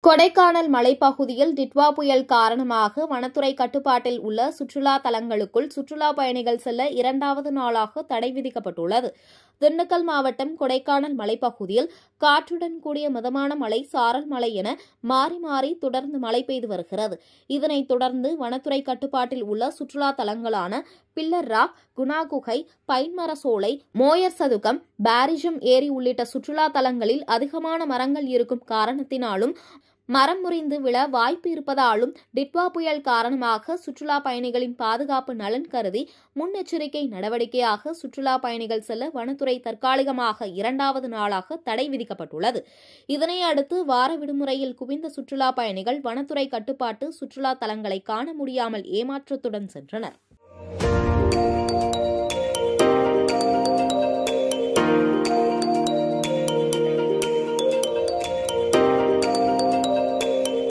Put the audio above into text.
கொடைக்கானல் மலைப்பகுதியில் டிட்வா புயல் காரணமாக வனத்துறை கட்டுப்பாட்டில் உள்ள சுற்றுலா தலங்களுக்குள் சுற்றுலா பயணிகள் செல்ல 2வது நாளாக தடை விதிக்கப்பட்டுள்ளது. திண்டுக்கல் மாவட்டம் கொடைக்கானல் மலைப்பகுதியில் காற்றுடன் கூடிய மிதமான மழை, சாரல் மழை என மாறி மாறி தொடர்ந்து மழை பெய்து வருகிறது. இதனைத் தொடர்ந்து வனத்துறை கட்டுப்பாட்டில் உள்ள சுற்றுலா தலங்களான பில்லர் ராக், குணா குகை, பைன்மர சோலை, மோயர் சதுக்கம், பாரிஜம் ஏரி உள்ளிட்ட சுற்றுலா தலங்களில் அதிகமான மரங்கள் இருக்கும் காரணத்தினாலும் மரம் முறிந்து விழ வாய்ப்பு இருப்பதாலும் டிட்வா புயல் காரணமாக சுற்றுலா பயணிகளின் பாதுகாப்பு நலன் கருதி முன்னெச்சரிக்கை நடவடிக்கையாக சுற்றுலா பயணிகள் செல்ல வனத்துறை தற்காலிகமாக 2வது நாளாக தடை விதிக்கப்பட்டுள்ளது. இதனையடுத்து வார விடுமுறையில் குவிந்த சுற்றுலா பயணிகள் வனத்துறை கட்டுப்பாட்டு சுற்றுலா தலங்களை காண முடியாமல் ஏமாற்றத்துடன் சென்றனர்.